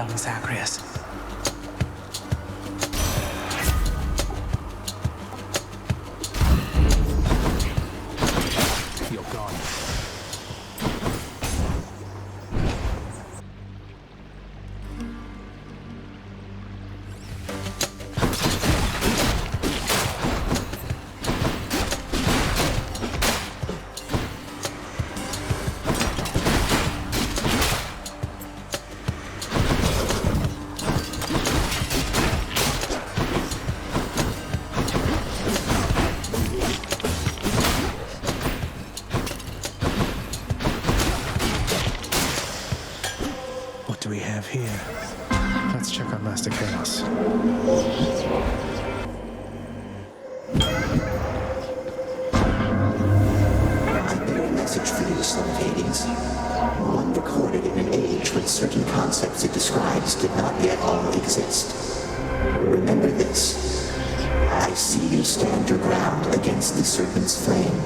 young Zagreus. You're gone. What do we have here? Let's check on Master Chaos. I bear a message for you, son of Hades. One recorded in an age when certain concepts it describes did not yet all exist. Remember this. I see you stand your ground against the serpent's flame.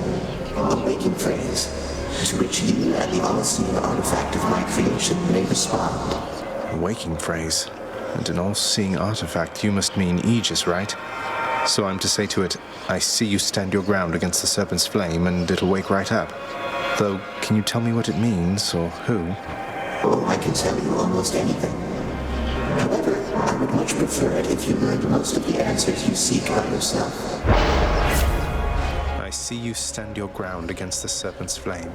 A waking phrase, to which you and the all-seeing artifact of my creation may respond. A waking phrase. And an all-seeing artifact, you must mean Aegis, right? So I'm to say to it, I see you stand your ground against the serpent's flame, and it'll wake right up. Though, can you tell me what it means, or who? Oh, I can tell you almost anything. However, I would much prefer it if you learned most of the answers you seek by yourself. I see you stand your ground against the serpent's flame.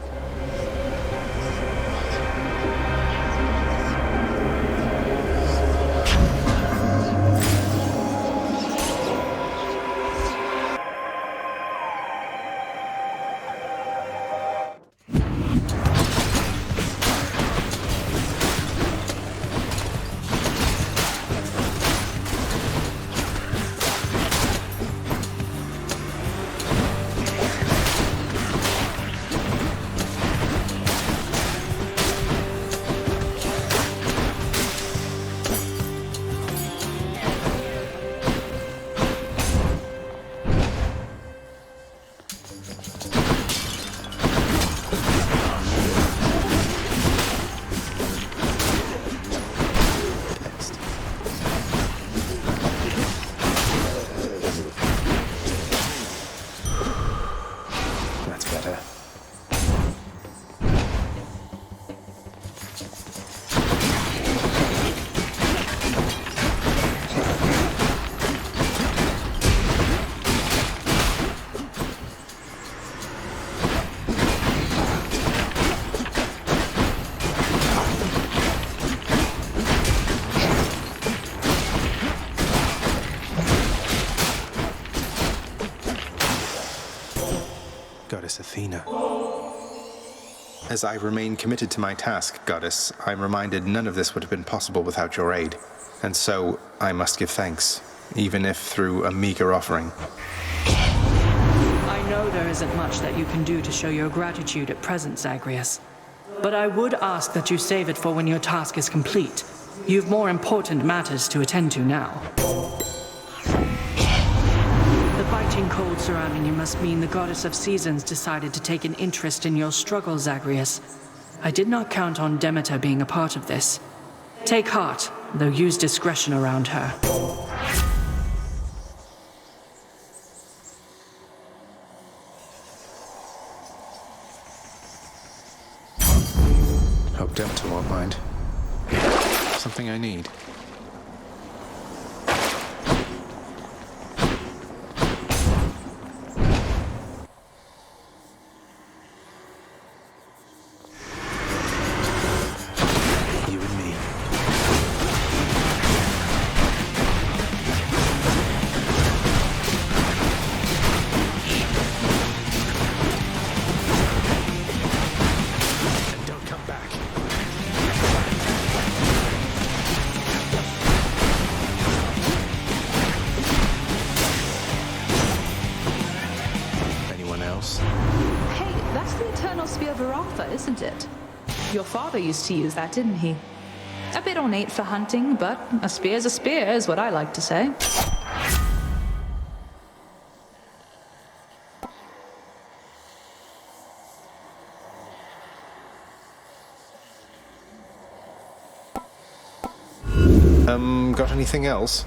Goddess Athena. As I remain committed to my task, Goddess, I'm reminded none of this would have been possible without your aid. And so, I must give thanks, even if through a meager offering. I know there isn't much that you can do to show your gratitude at present, Zagreus. But I would ask that you save it for when your task is complete. You've more important matters to attend to now. The biting cold surrounding you must mean the Goddess of Seasons decided to take an interest in your struggle, Zagreus. I did not count on Demeter being a part of this. Take heart, though use discretion around her. Hope Demeter won't mind. Something I need. You and me. And don't come back. Anyone else? Hey, that's the Eternal Spear Varatha, isn't it? Your father used to use that, didn't he? A bit ornate for hunting, but a spear's a spear, is what I like to say. Got anything else?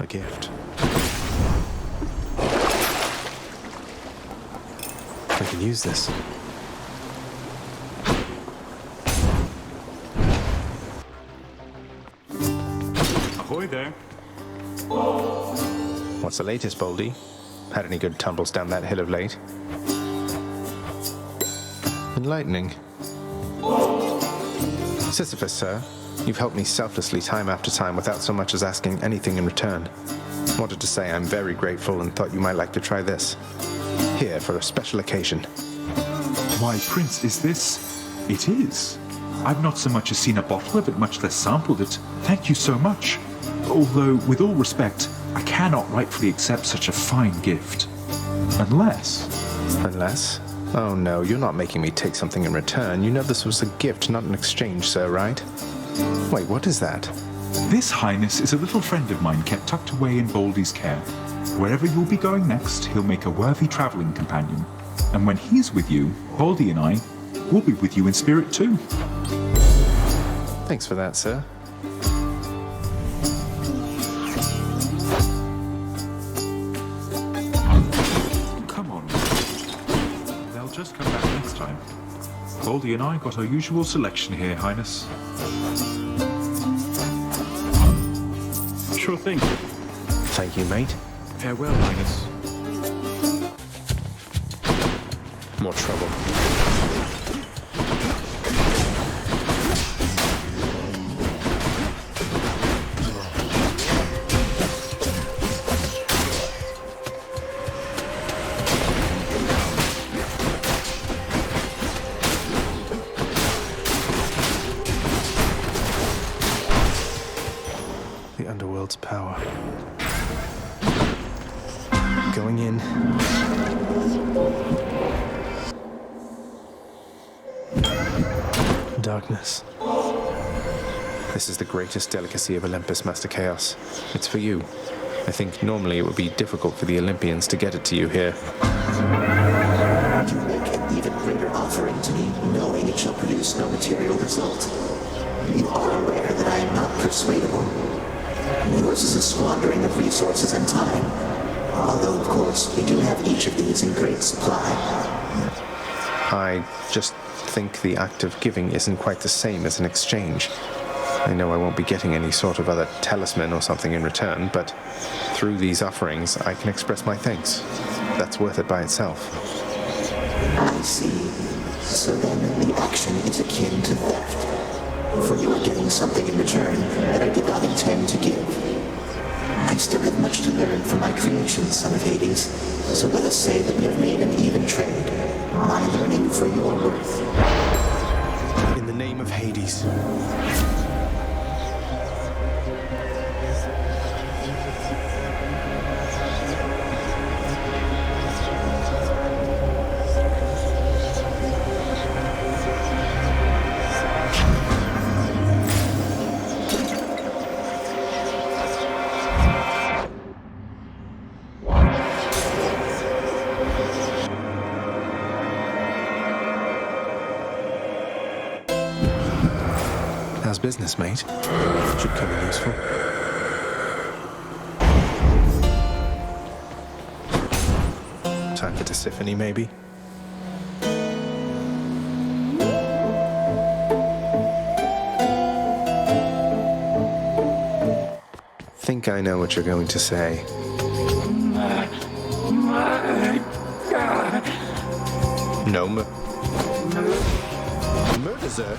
Gift. I can use this. Ahoy there. What's the latest, Boldy? Had any good tumbles down that hill of late? Enlightening. Sisyphus, sir. You've helped me selflessly time after time without so much as asking anything in return. Wanted to say I'm very grateful and thought you might like to try this. Here, for a special occasion. Why, Prince, is this? It is. I've not so much as seen a bottle of it, much less sampled it. Thank you so much. Although, with all respect, I cannot rightfully accept such a fine gift. Unless... Unless? Oh no, you're not making me take something in return. You know this was a gift, not an exchange, sir, right? Wait, what is that? This, Highness, is a little friend of mine kept tucked away in Baldy's care. Wherever you'll be going next, he'll make a worthy travelling companion. And when he's with you, Baldy and I will be with you in spirit too. Thanks for that, sir. Come on. They'll just come back next time. Baldy and I got our usual selection here, Highness. Sure thing. Thank you, mate. Farewell, Highness. More trouble. The underworld's power. Going in. Darkness. This is the greatest delicacy of Olympus, Master Chaos. It's for you. I think normally it would be difficult for the Olympians to get it to you here. You make an even greater offering to me, knowing it shall produce no material result. You are aware that I am not persuadable. Yours is a squandering of resources and time. Although, of course, we do have each of these in great supply. I just think the act of giving isn't quite the same as an exchange. I know I won't be getting any sort of other talisman or something in return, but through these offerings, I can express my thanks. That's worth it by itself. I see. So then the action is akin to theft. For you are getting something in return that I did not intend to give. I still have much to learn from my creations, son of Hades, so let us say that we have made an even trade. My learning for your worth. In the name of Hades. How's business, mate? Should come in useful. Time for Tisiphone, maybe? think I know what you're going to say. No murder, sir.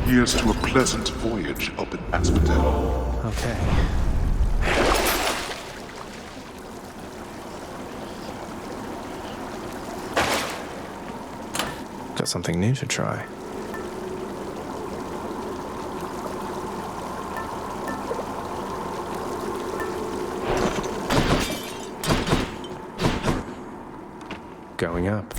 Here's to a pleasant voyage up in Asphodel. Okay. Got something new to try. Going up.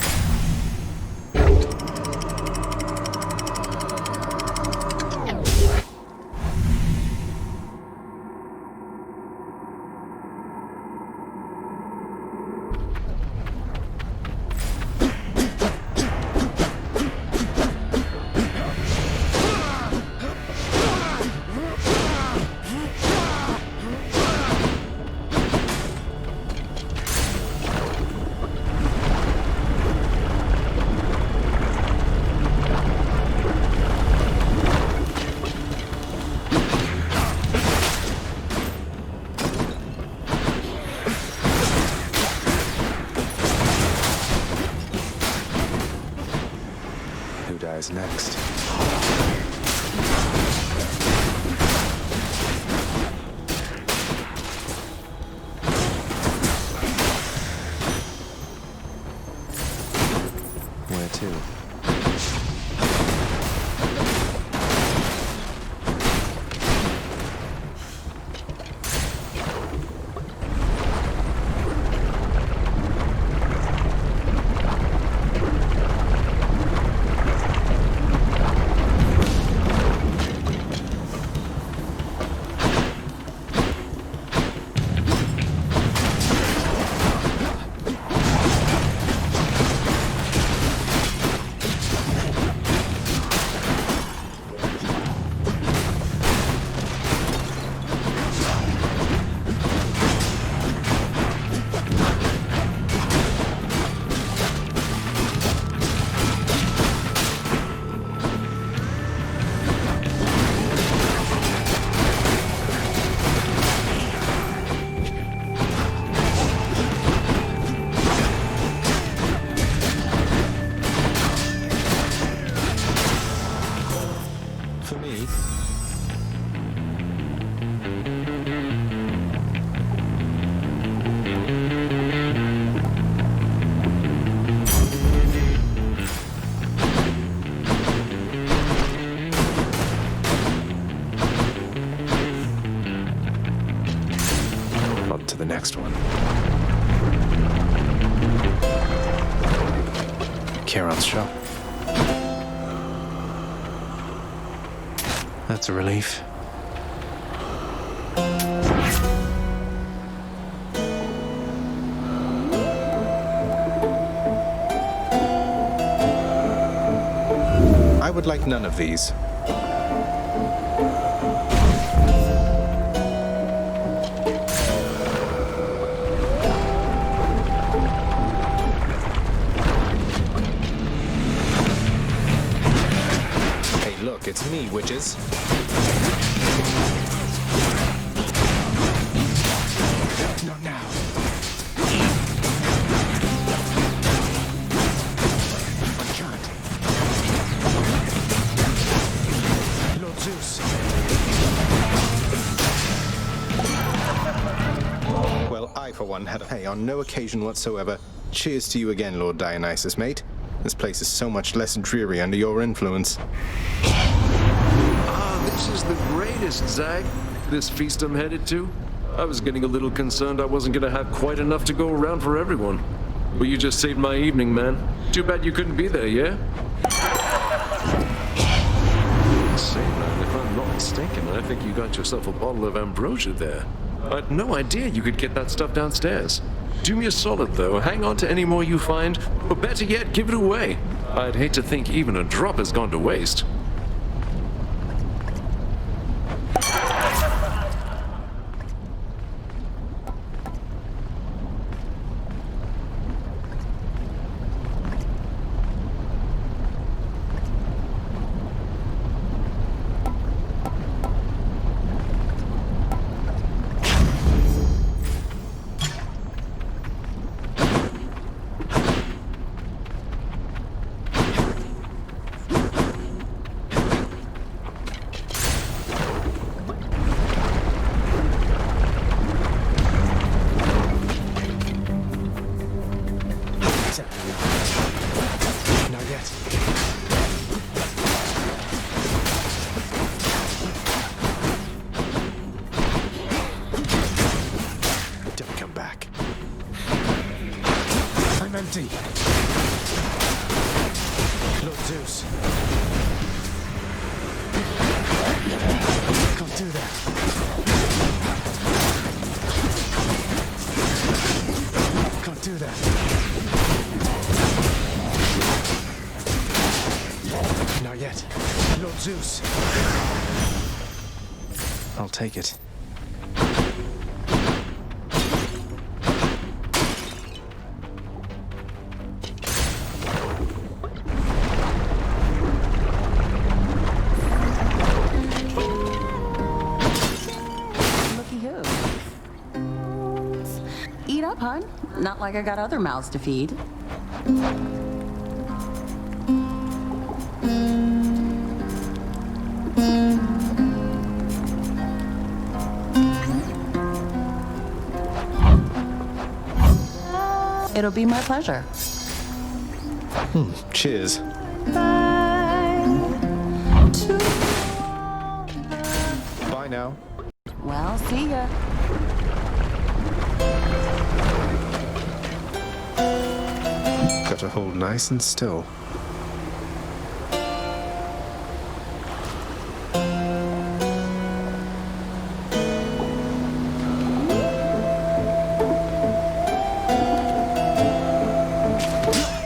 Who dies next? Where to? For me? On to the next one. Charon's shop. That's a relief. I would like none of these. Hey, look. Look, it's me, witches. Not now. I can't. Lord Zeus. Well, I, for one, had a pay on no occasion whatsoever. Cheers to you again, Lord Dionysus, mate. This place is so much less dreary under your influence. This is the greatest, Zag. This feast I'm headed to. I was getting a little concerned I wasn't gonna have quite enough to go around for everyone. But you just saved my evening, man. Too bad you couldn't be there, yeah? Say, man, if I'm not mistaken, I think you got yourself a bottle of ambrosia there. I had no idea you could get that stuff downstairs. Do me a solid, though. Hang on to any more you find, or better yet, give it away. I'd hate to think even a drop has gone to waste. Empty. Lord Zeus. Can't do that. Can't do that. Not yet. Lord Zeus. I'll take it. Eat up, hon. Not like I got other mouths to feed. It'll be my pleasure. Cheers. Bye now. Well, see ya. Got to hold nice and still.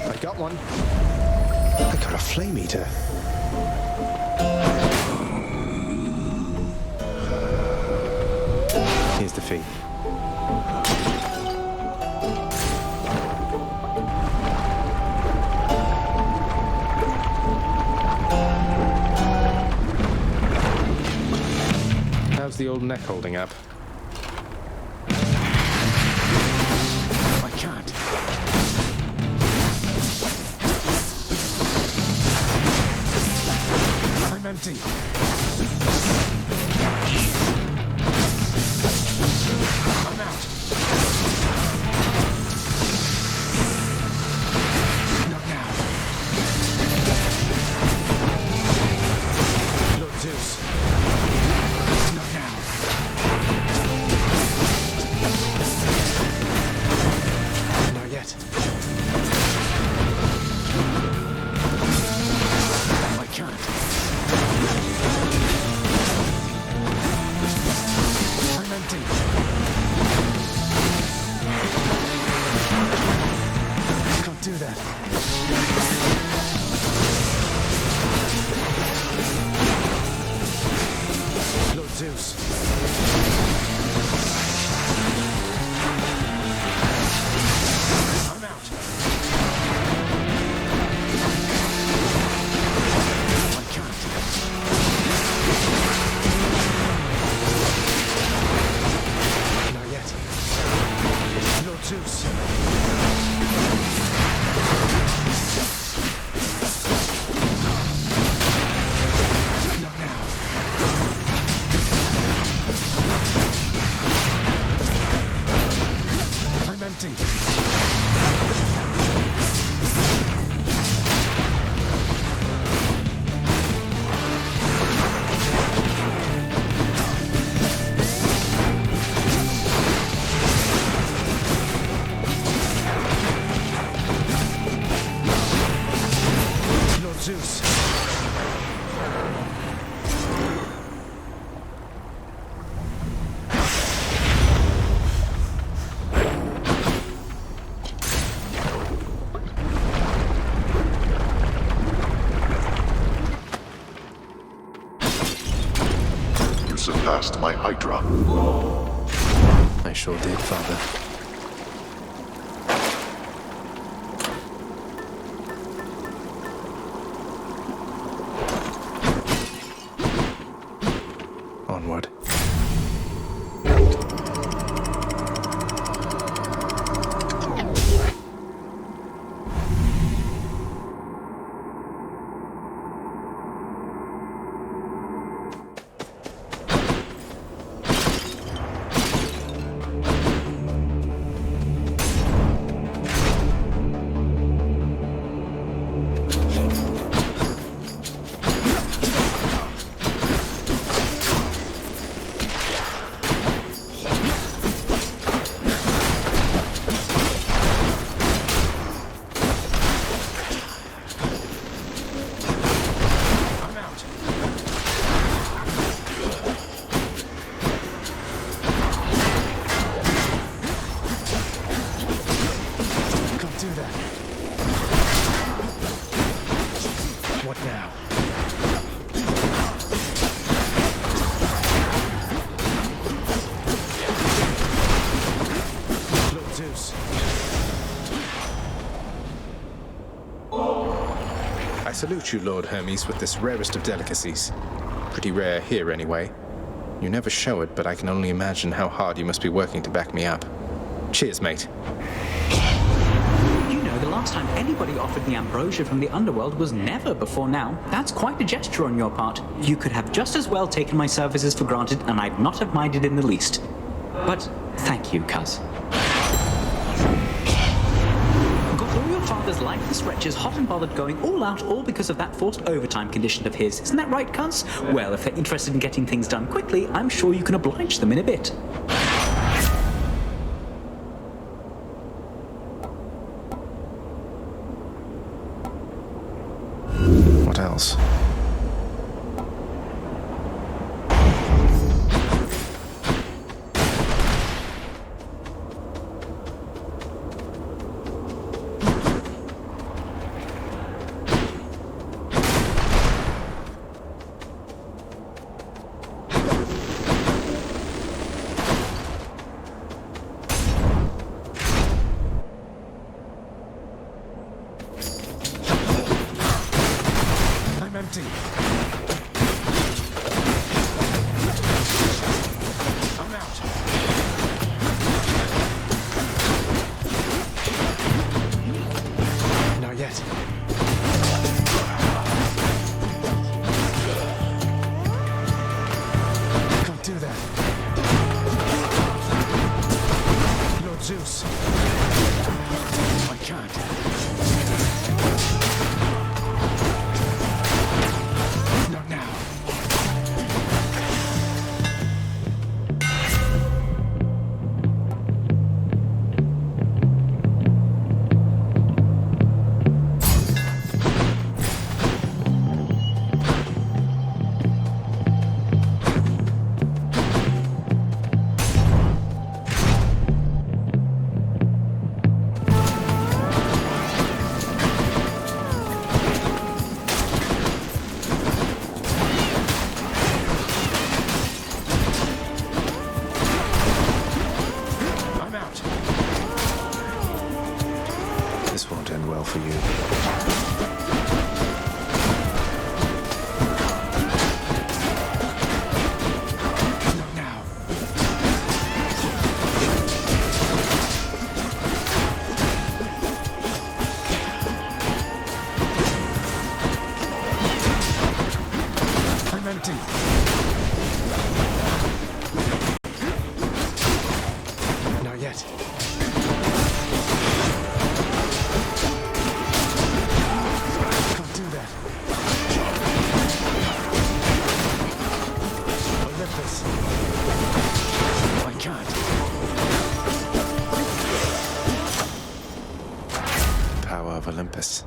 I got one. I got a flame eater. Here's the fee. How's the old neck holding up? I can't. I'm empty. I'm out. Not now. Lord Zeus. Not now. Not yet. I can't. bypassed my Hydra. I sure did, Father. Onward. I salute you, Lord Hermes, with this rarest of delicacies. Pretty rare here, anyway. You never show it, but I can only imagine how hard you must be working to back me up. Cheers, mate. You know, the last time anybody offered me ambrosia from the underworld was never before now. That's quite a gesture on your part. You could have just as well taken my services for granted, and I'd not have minded in the least. But thank you, cuz. Father's lifeless wretches hot and bothered going all out, all because of that forced overtime condition of his. Isn't that right, cuz? Well, if they're interested in getting things done quickly, I'm sure you can oblige them in a bit. What else? Empty. I'm out. Not yet. Can't do that. Lord Zeus. I can't. This won't end well for you. Not now. I'm empty. Not yet. I can't. Power of Olympus.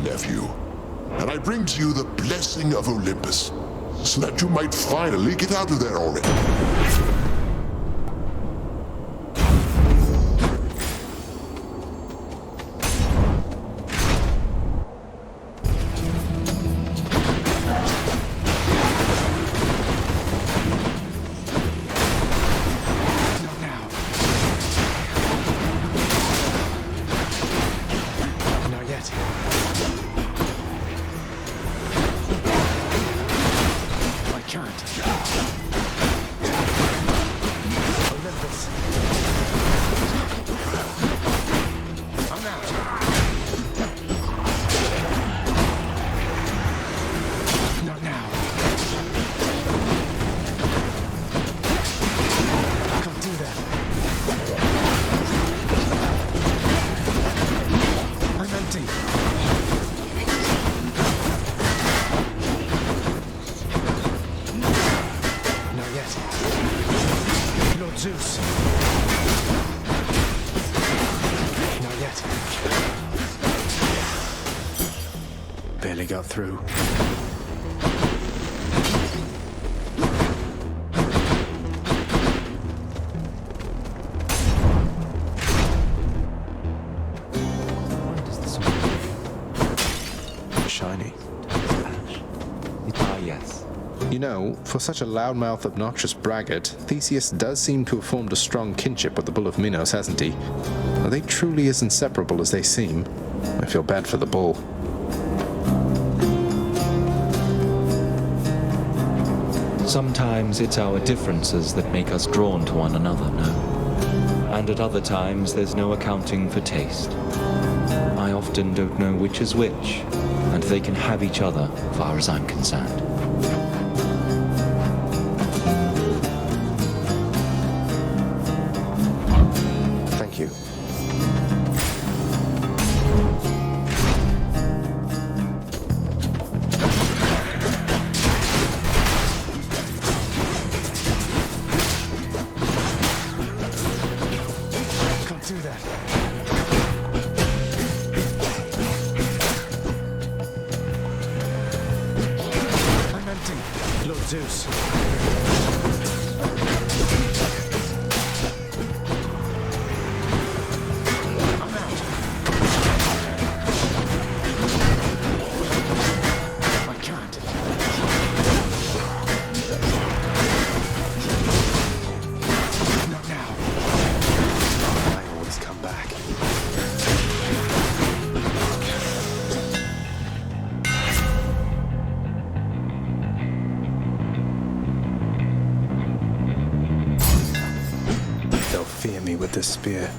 nephew, and I bring to you the blessing of Olympus, so that you might finally get out of there already. Zeus. Not yet. Barely got through. Shiny. Ah, yes. You know, for such a loudmouth, obnoxious braggart, Theseus does seem to have formed a strong kinship with the bull of Minos, hasn't he? Are they truly as inseparable as they seem? I feel bad for the bull. Sometimes it's our differences that make us drawn to one another, no? And at other times, there's no accounting for taste. I often don't know which is which, and they can have each other, far as I'm concerned. Thank you. Can't do that. I'm empty, Lord Zeus. They'll fear me with this spear.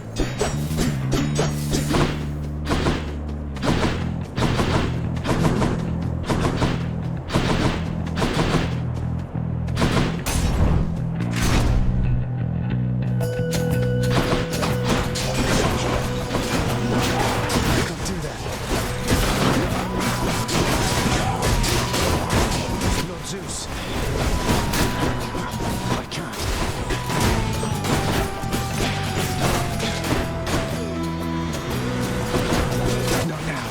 Can't do that. Lord Zeus. I can't. Not now.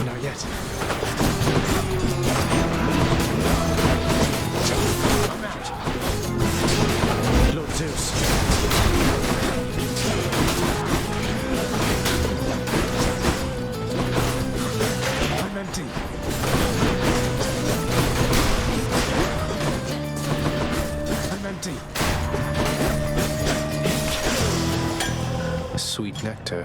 Not yet. I'm out. Lord Zeus. I'm empty. I'm empty. Sweet nectar.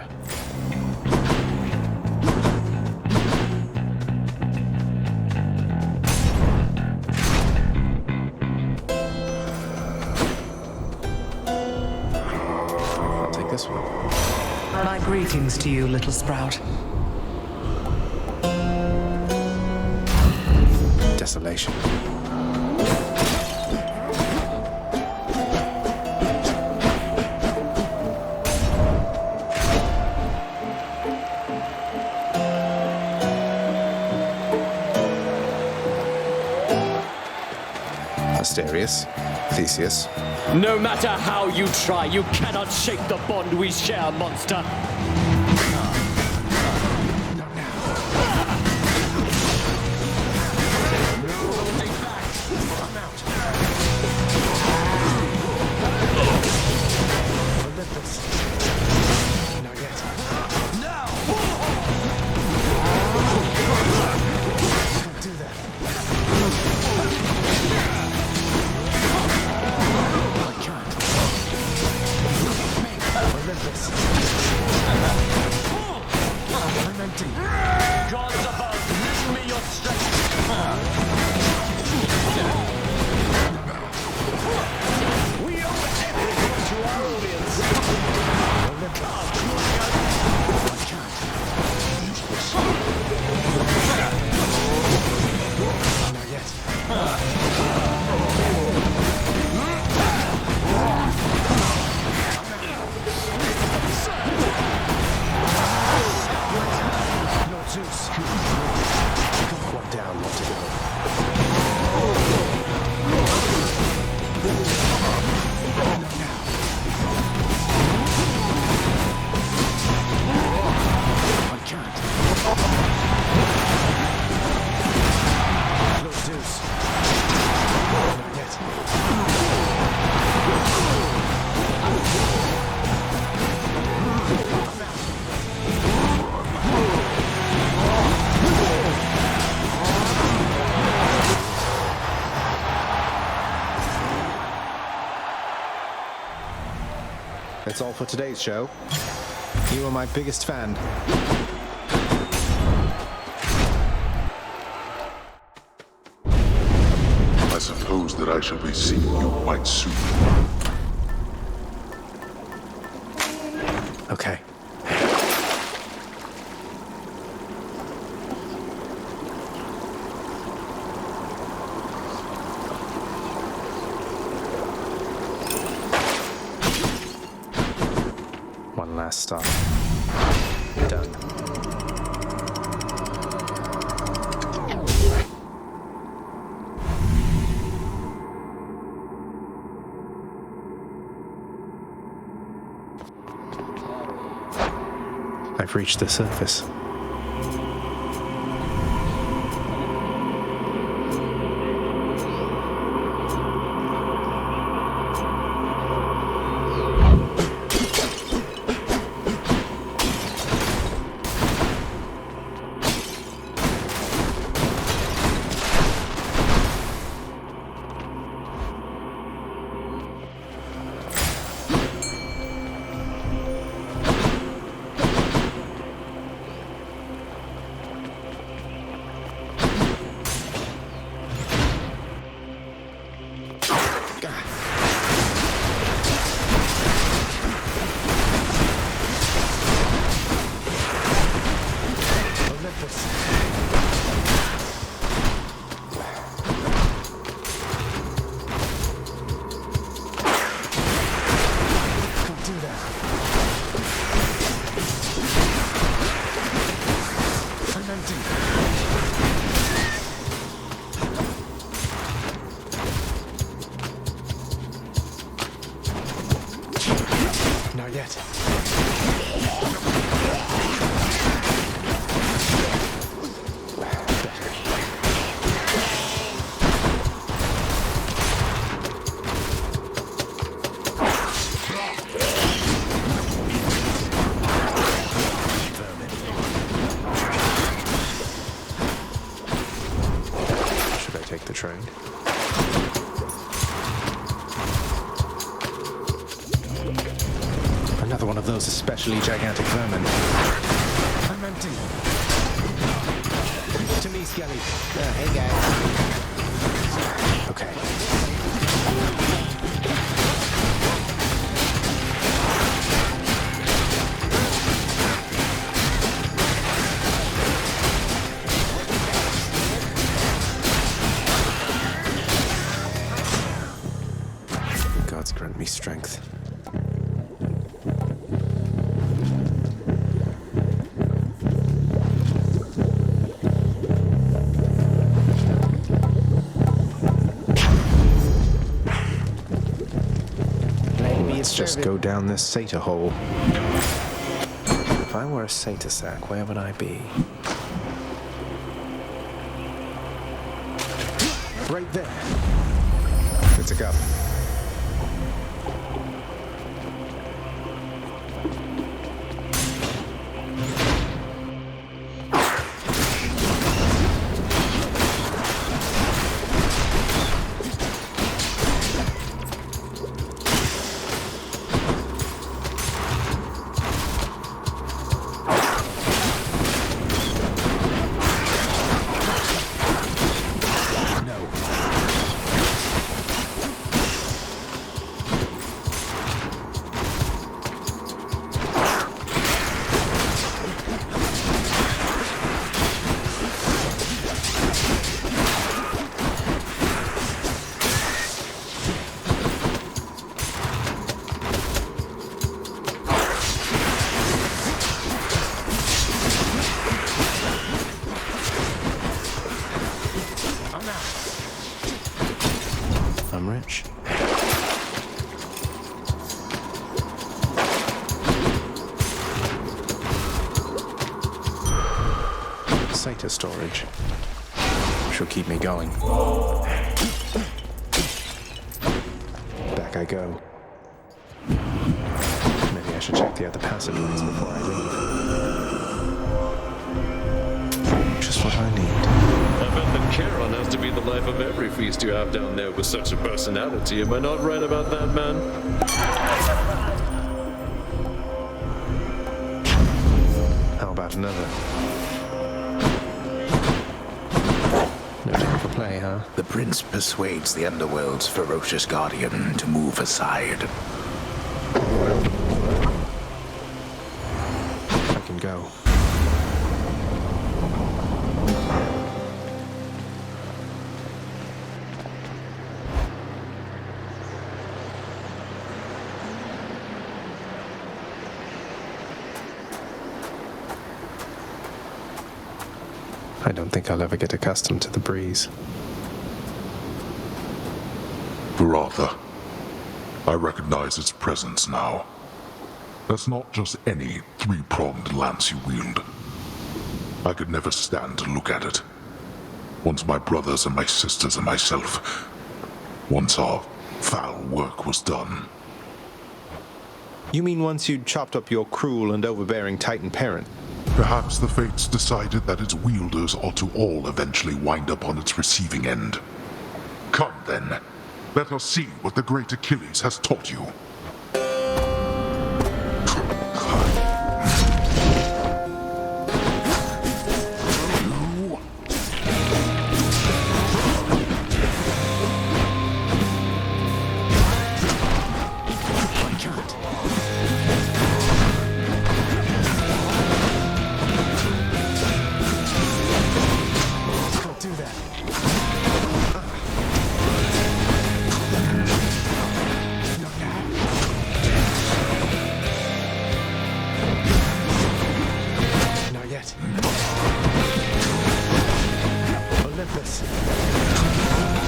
I'll take this one. My greetings to you, little sprout. Desolation. Asterius, Theseus, No matter how you try, you cannot shake the bond we share, monster. Gods above, lend me your strength. We owe everything to our audience. Not yet. No, Zeus. One down, one to go. I can't. No, Zeus. Not yet. That's all for today's show. You are my biggest fan. I suppose that I shall be seeing you quite soon. Okay. One last stop. Done. I've reached the surface. Not yet. Should I take the train? Another one of those especially gigantic vermin. I'm empty. To me, Skelly. Hey, guys. Okay. Gods grant me strength. Let's just go down this satyr hole. If I were a satyr sack, where would I be? Right there. It's a cup. I'm rich. Satyr storage. She'll keep me going. Back I go. Maybe I should check the other passageways before I leave. Just what I need. I bet that Charon has to be the life of every feast you have down there with such a personality. Am I not right about that, man? How about another? No time for play, huh? The prince persuades the underworld's ferocious guardian to move aside. I can go. I don't think I'll ever get accustomed to the breeze. Varatha, I recognize its presence now. That's not just any three-pronged lance you wield. I could never stand to look at it. Once my brothers and my sisters and myself, once our foul work was done. You mean once you'd chopped up your cruel and overbearing Titan parent? Perhaps the fates decided that its wielders ought to all eventually wind up on its receiving end. Come then, let us see what the great Achilles has taught you.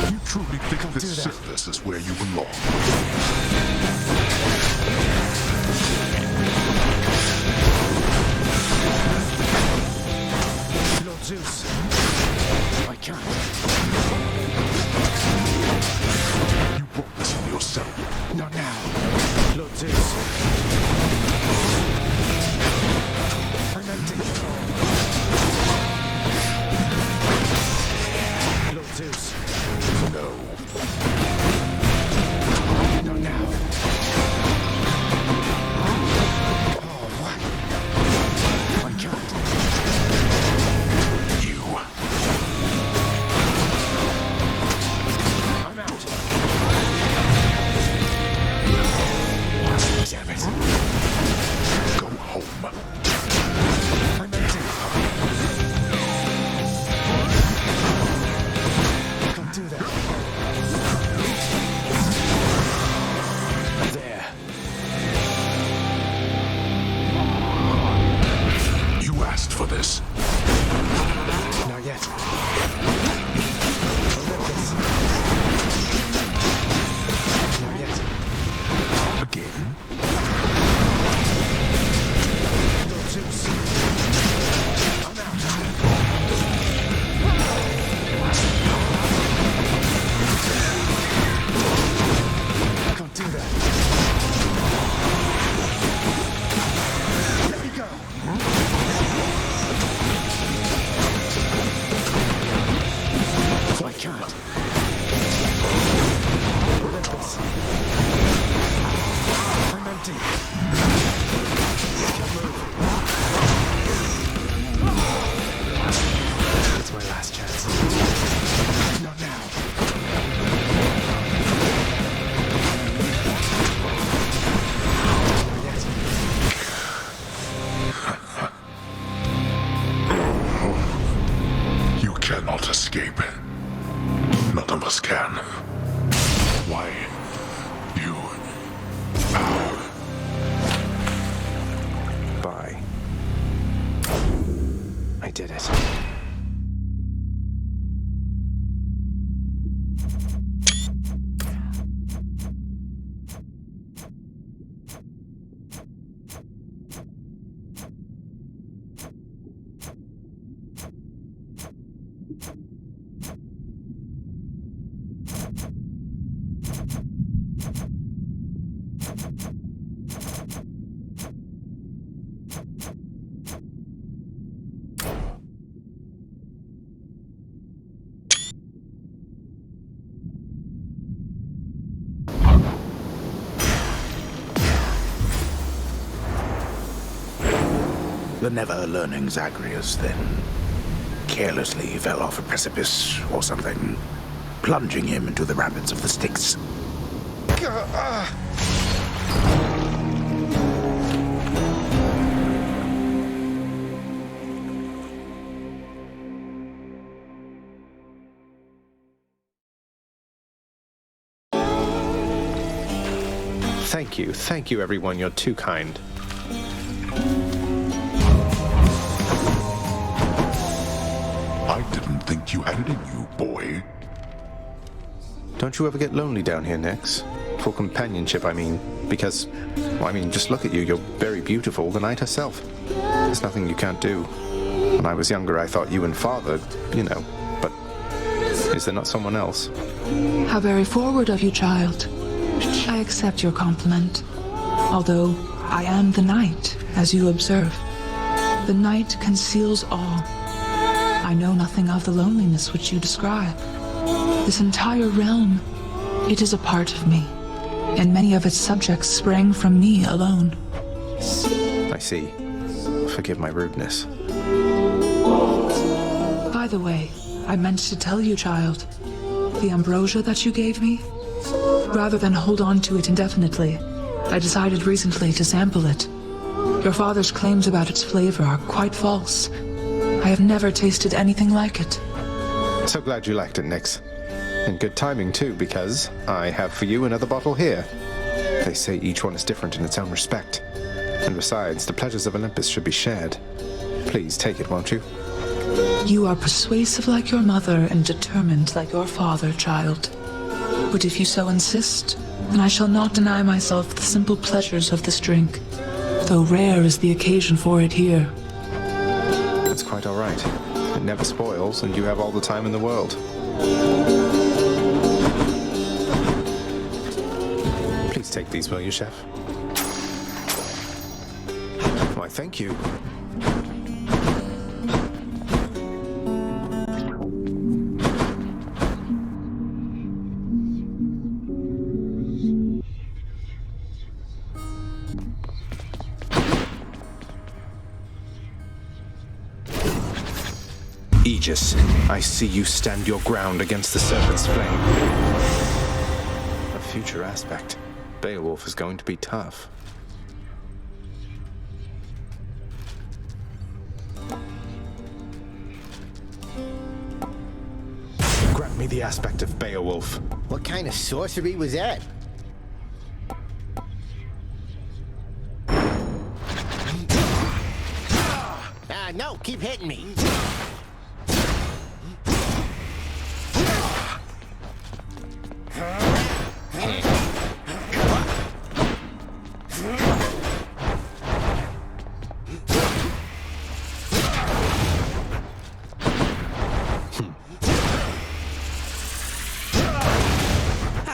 You truly think this surface is where you belong? Lord Zeus. I can't. You brought this on yourself. Not now. Lord Zeus. I'm empty. Lord Zeus. No. Not now. Olympus. I'm empty. It's my last chance. Not now. You cannot escape. None of us can. Why? You... Bye. I did it. The never-learning Zagreus then carelessly fell off a precipice or something, plunging him into the rapids of the Styx. Thank you everyone, you're too kind. I didn't think you had it in you, boy. Don't you ever get lonely down here, Nix? For companionship, I mean. Because, well, I mean, just look at you. You're very beautiful, the night herself. There's nothing you can't do. When I was younger, I thought you and Father, you know. But is there not someone else? How very forward of you, child. I accept your compliment. Although I am the night, as you observe. The night conceals all. I know nothing of the loneliness which you describe. This entire realm, it is a part of me, and many of its subjects sprang from me alone. I see. Forgive my rudeness. By the way, I meant to tell you, child, the ambrosia that you gave me, rather than hold on to it indefinitely, I decided recently to sample it. Your father's claims about its flavor are quite false. I have never tasted anything like it. So glad you liked it, Nix. And good timing, too, because I have for you another bottle here. They say each one is different in its own respect. And besides, the pleasures of Olympus should be shared. Please take it, won't you? You are persuasive like your mother and determined like your father, child. But if you so insist, then I shall not deny myself the simple pleasures of this drink, though rare is the occasion for it here. That's quite all right. It never spoils, and you have all the time in the world. Please take these, will you, Chef? Why, thank you. Aegis, I see you stand your ground against the Serpent's flame. A future aspect. Beowulf is going to be tough. Grant me the aspect of Beowulf. What kind of sorcery was that? No, keep hitting me.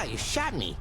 You shot me.